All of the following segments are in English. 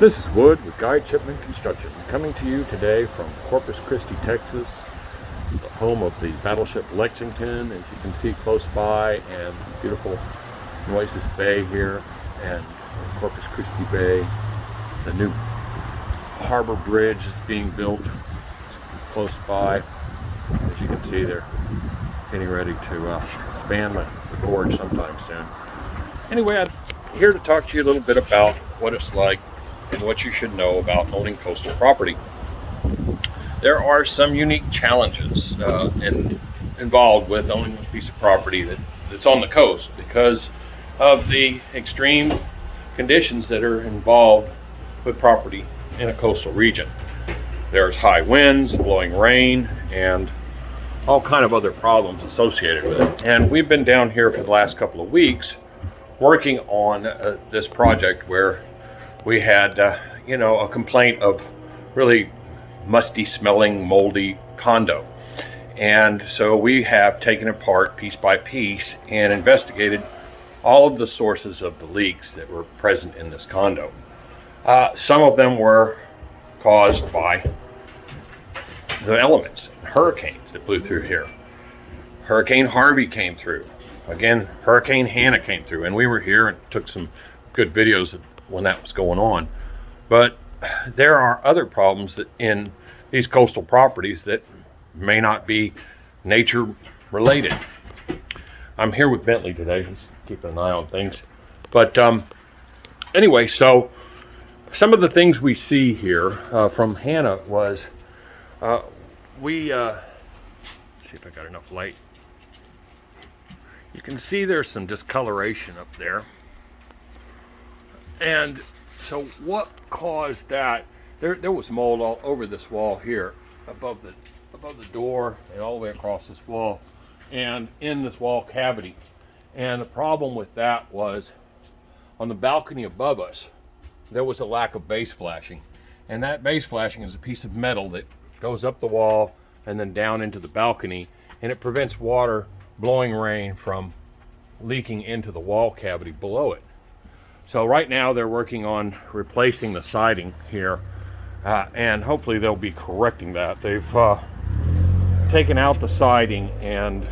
This is Wood with Guy Chipman Construction, coming to you today from Corpus Christi, Texas, the home of the battleship Lexington, as you can see close by, and beautiful Nueces Bay here, and Corpus Christi Bay. The new harbor bridge is being built close by. As you can see, they're getting ready to span the gorge sometime soon. Anyway, I'm here to talk to you a little bit about what it's like and what you should know about owning coastal property. There are some unique challenges involved with owning a piece of property that's on the coast because of the extreme conditions that are involved with property in a coastal region. There's high winds, blowing rain, and all kind of other problems associated with it. And we've been down here for the last couple of weeks working on this project where we had, a complaint of really musty smelling, moldy condo. And so we have taken it apart piece by piece and investigated all of the sources of the leaks that were present in this condo. Some of them were caused by the elements, hurricanes that blew through here. Hurricane Harvey came through. Again, Hurricane Hannah came through, and we were here and took some good videos when that was going on. But there are other problems that in these coastal properties that may not be nature related. I'm here with Bentley today, he's keeping an eye on things. But anyway, so some of the things we see here from Hannah was see if I got enough light. You can see there's some discoloration up there. And so what caused that? There was mold all over this wall here, above the door and all the way across this wall and in this wall cavity. And the problem with that was on the balcony above us, there was a lack of base flashing. And that base flashing is a piece of metal that goes up the wall and then down into the balcony, and it prevents water, blowing rain from leaking into the wall cavity below it. So right now they're working on replacing the siding here, and hopefully they'll be correcting that. They've taken out the siding and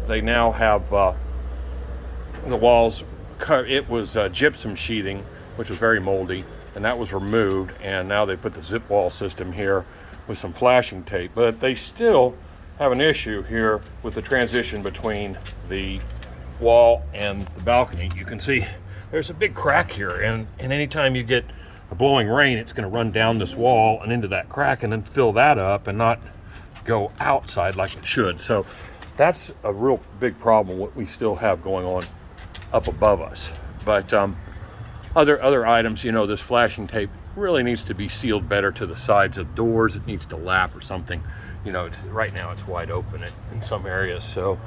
they now have the walls. It was gypsum sheathing, which was very moldy, and that was removed, and now they put the zip wall system here with some flashing tape. But they still have an issue here with the transition between the wall and the balcony. You can see there's a big crack here, and anytime you get a blowing rain, it's going to run down this wall and into that crack and then fill that up and not go outside like it should. So that's a real big problem what we still have going on up above us. But other items, this flashing tape really needs to be sealed better to the sides of doors. It needs to lap or something. Right now it's wide open in some areas. So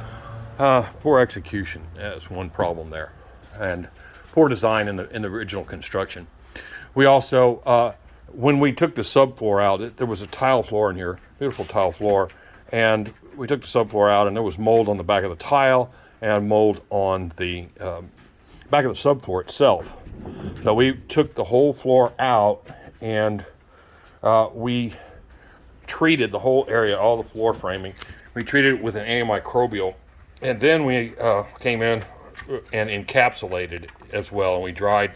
poor execution is one problem there, and poor design in the original construction. We also, when we took the subfloor out, there was a tile floor in here, beautiful tile floor, and we took the subfloor out, and there was mold on the back of the tile and mold on the back of the subfloor itself. So we took the whole floor out, and we treated the whole area, all the floor framing. We treated it with an antimicrobial, and then we came in and encapsulated it as well, and we dried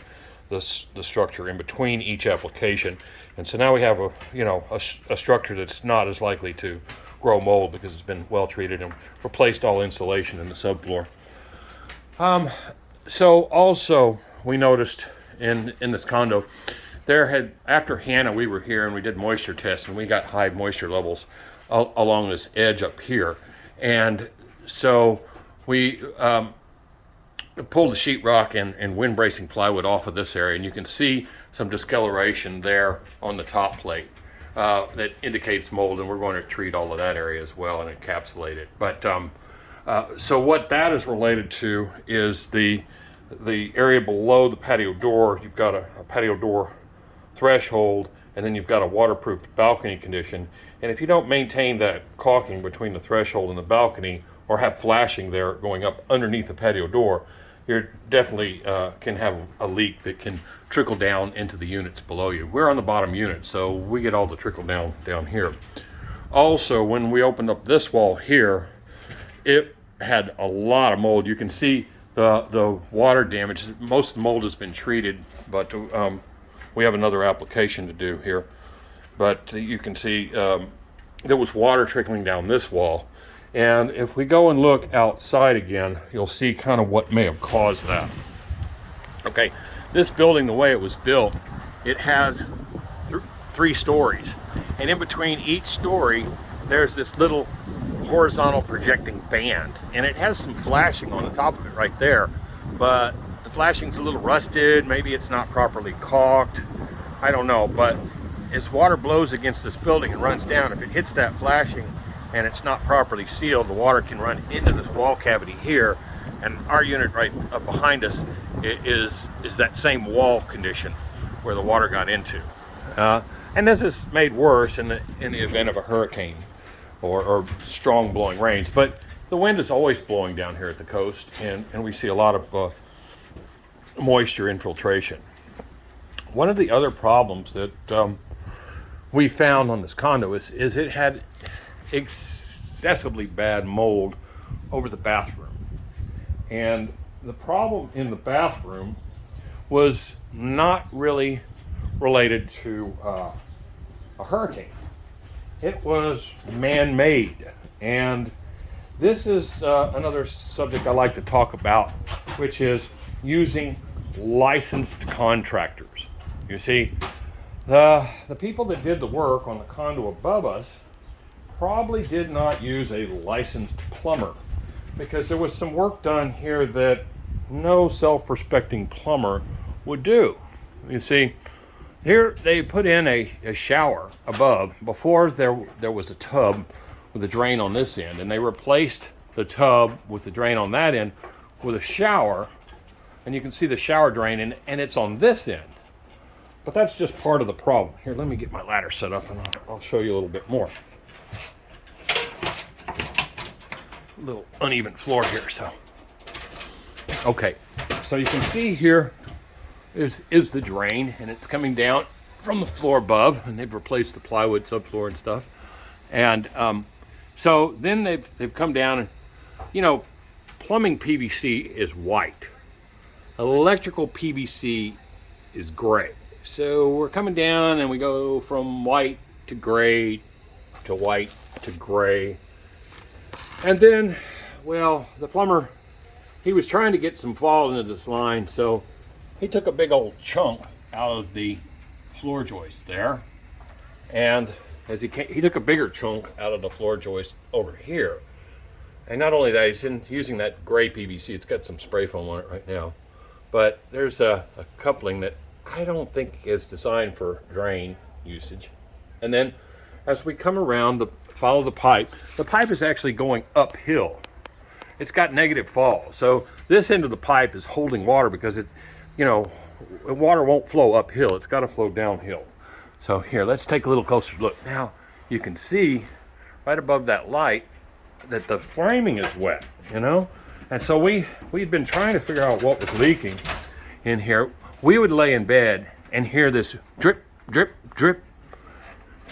the structure in between each application. And so now we have a structure that's not as likely to grow mold because it's been well treated, and replaced all insulation in the subfloor. So also we noticed in this condo, after Hannah, we were here and we did moisture tests, and we got high moisture levels along this edge up here. And so we pulled the sheetrock and wind bracing plywood off of this area, and you can see some discoloration there on the top plate that indicates mold, and we're going to treat all of that area as well and encapsulate it. But so what that is related to is the area below the patio door. You've got a patio door threshold, and then you've got a waterproof balcony condition. And if you don't maintain that caulking between the threshold and the balcony, or have flashing there going up underneath the patio door, you definitely can have a leak that can trickle down into the units below you. We're on the bottom unit, so we get all the trickle down here. Also, when we opened up this wall here, it had a lot of mold. You can see the water damage. Most of the mold has been treated, but we have another application to do here. But you can see there was water trickling down this wall. And if we go and look outside again, you'll see kind of what may have caused that. Okay, this building, the way it was built, it has 3 stories. And in between each story, there's this little horizontal projecting band. And it has some flashing on the top of it right there. But the flashing's a little rusted. Maybe it's not properly caulked. I don't know. But as water blows against this building and runs down, if it hits that flashing and it's not properly sealed, the water can run into this wall cavity here. And our unit right up behind us is that same wall condition where the water got into. And this is made worse in the event of a hurricane or strong blowing rains. But the wind is always blowing down here at the coast, and we see a lot of moisture infiltration. One of the other problems that we found on this condo is it had excessively bad mold over the bathroom. And the problem in the bathroom was not really related to a hurricane. It was man-made. And this is another subject I like to talk about, which is using licensed contractors. You see, the people that did the work on the condo above us probably did not use a licensed plumber, because there was some work done here that no self-respecting plumber would do. You see, here they put in a shower above. Before there was a tub with a drain on this end, and they replaced the tub with the drain on that end with a shower, and you can see the shower drain, and it's on this end. But that's just part of the problem. Here, let me get my ladder set up, and I'll show you a little bit more. A little uneven floor here, so. Okay, so you can see here is the drain, and it's coming down from the floor above, and they've replaced the plywood subfloor and stuff. And so then they've come down, and you know, plumbing PVC is white. Electrical PVC is gray. So we're coming down and we go from white to gray to white to gray. And then, well, the plumber, he was trying to get some fall into this line, so he took a big old chunk out of the floor joist there. And as he took a bigger chunk out of the floor joist over here. And not only that, he's using that gray PVC. It's got some spray foam on it right now. But there's a coupling that I don't think is designed for drain usage. And then as we come around, follow the pipe is actually going uphill. It's got negative fall. So this end of the pipe is holding water because water won't flow uphill. It's got to flow downhill. So here, let's take a little closer look. Now you can see right above that light that the framing is wet, And so we'd been trying to figure out what was leaking in here. We would lay in bed and hear this drip, drip, drip.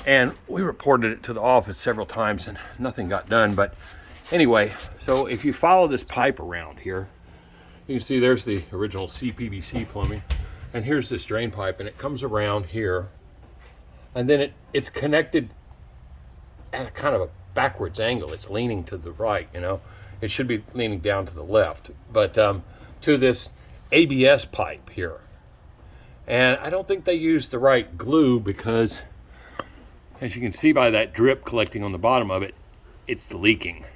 And we reported it to the office several times and nothing got done. But anyway, so if you follow this pipe around here, you can see there's the original CPVC plumbing. And here's this drain pipe, and it comes around here. And then it's connected at a kind of a backwards angle. It's leaning to the right, It should be leaning down to the left. But to this ABS pipe here. And I don't think they used the right glue because, as you can see by that drip collecting on the bottom of it, it's leaking.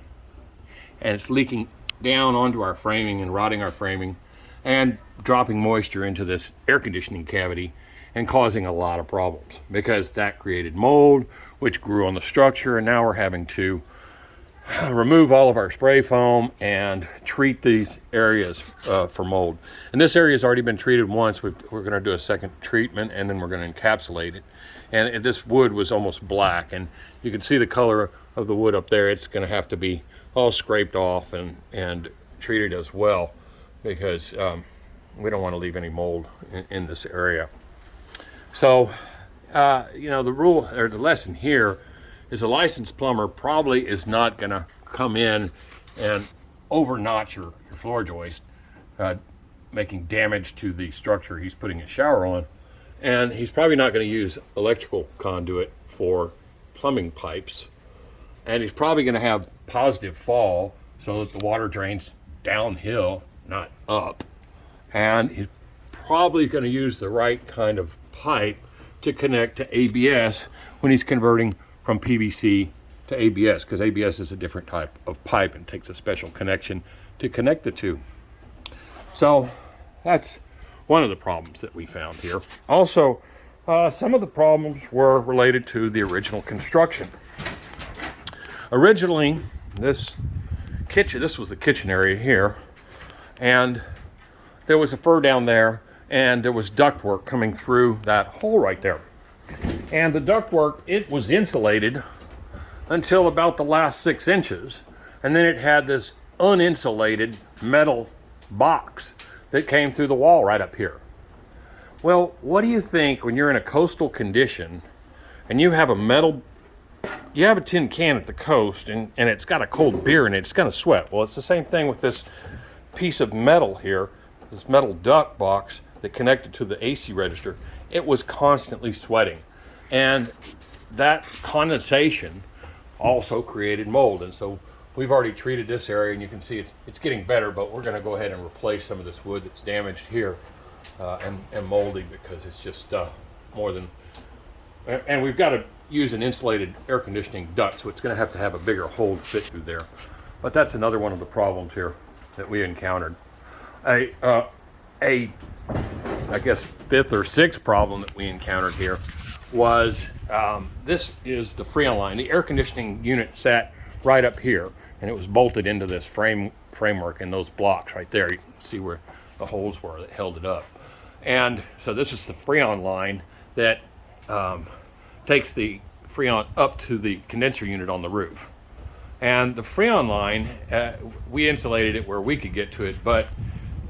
And it's leaking down onto our framing and rotting our framing and dropping moisture into this air conditioning cavity and causing a lot of problems because that created mold, which grew on the structure, and now we're having to remove all of our spray foam and treat these areas for mold. And this area has already been treated once. We're going to do a second treatment, and then we're going to encapsulate it. And this wood was almost black, and you can see the color of the wood up there. It's going to have to be all scraped off and treated as well. because we don't want to leave any mold in this area. So, you know, the rule or the lesson here is a licensed plumber probably is not going to come in and over notch your floor joist, making damage to the structure he's putting his shower on. And he's probably not going to use electrical conduit for plumbing pipes. And he's probably going to have positive fall so that the water drains downhill, not up. And he's probably going to use the right kind of pipe to connect to ABS when he's converting from PVC to ABS, because ABS is a different type of pipe and takes a special connection to connect the two. So that's one of the problems that we found here. Also, some of the problems were related to the original construction. Originally, this was the kitchen area here, and there was a fur down there, and there was ductwork coming through that hole right there. And the ductwork, it was insulated until about the last 6 inches, and then it had this uninsulated metal box that came through the wall right up here. Well, what do you think when you're in a coastal condition and you have a tin can at the coast and it's got a cold beer in it, it's gonna sweat. Well, it's the same thing with this piece of metal here, this metal duct box that connected to the AC register. It was constantly sweating. And that condensation also created mold. And so we've already treated this area, and you can see it's getting better, but we're going to go ahead and replace some of this wood that's damaged here and moldy, because it's just more than, and we've got to use an insulated air conditioning duct, so it's going to have a bigger hole to fit through there. But that's another one of the problems here that we encountered. I guess 5th or 6th problem that we encountered here was this is the Freon line. The air conditioning unit sat right up here, and it was bolted into this framework in those blocks right there. You can see where the holes were that held it up. And so this is the Freon line that takes the Freon up to the condenser unit on the roof. And the Freon line, we insulated it where we could get to it, but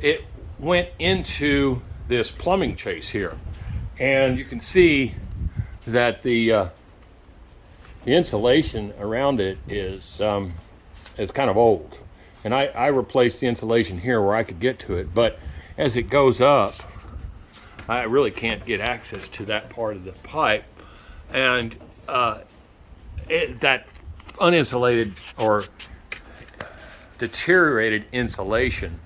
it went into this plumbing chase here. And you can see that the insulation around it is kind of old. And I replaced the insulation here where I could get to it, but as it goes up, I really can't get access to that part of the pipe. And that uninsulated or deteriorated insulation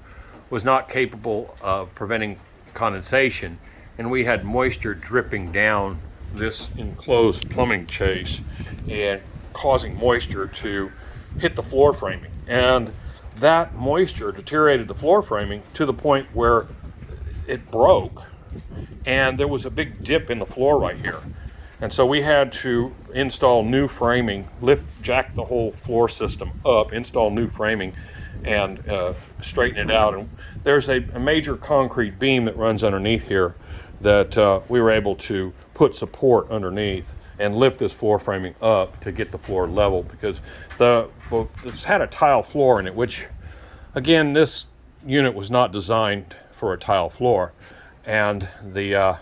was not capable of preventing condensation, and we had moisture dripping down this enclosed plumbing chase and causing moisture to hit the floor framing. And that moisture deteriorated the floor framing to the point where it broke, and there was a big dip in the floor right here. And so we had to install new framing, jack the whole floor system up, install new framing, and straighten it out. And there's a major concrete beam that runs underneath here that we were able to put support underneath and lift this floor framing up to get the floor level, because this had a tile floor in it, which, again, this unit was not designed for a tile floor. And the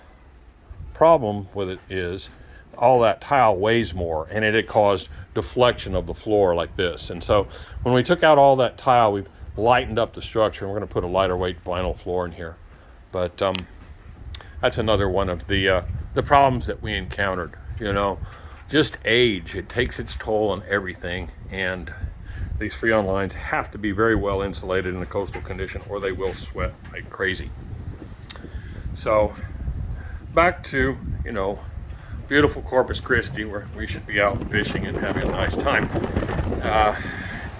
problem with it is all that tile weighs more, and it had caused deflection of the floor like this. And so when we took out all that tile, we've lightened up the structure, and we're going to put a lighter weight vinyl floor in here. But that's another one of the problems that we encountered. You know, just age, it takes its toll on everything, and these Freon lines have to be very well insulated in a coastal condition, or they will sweat like crazy. So back to, you know, beautiful Corpus Christi, where we should be out fishing and having a nice time.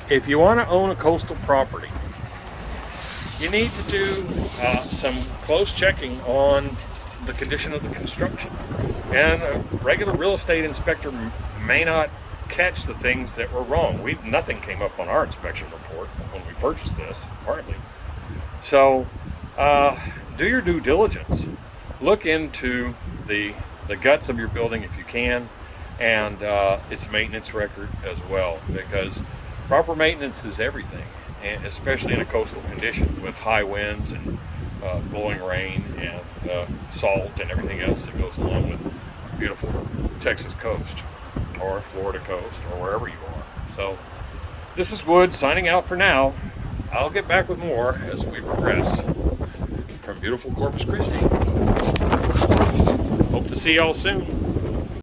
If you want to own a coastal property, you need to do some close checking on the condition of the construction. And a regular real estate inspector may not catch the things that were wrong. Nothing came up on our inspection report when we purchased this, hardly. So do your due diligence. Look into the guts of your building if you can, and its maintenance record as well, because proper maintenance is everything. and especially in a coastal condition with high winds and blowing rain and salt and everything else that goes along with beautiful Texas coast or Florida coast or wherever you are. So this is Wood signing out for now. I'll get back with more as we progress from beautiful Corpus Christi. Hope to see y'all soon.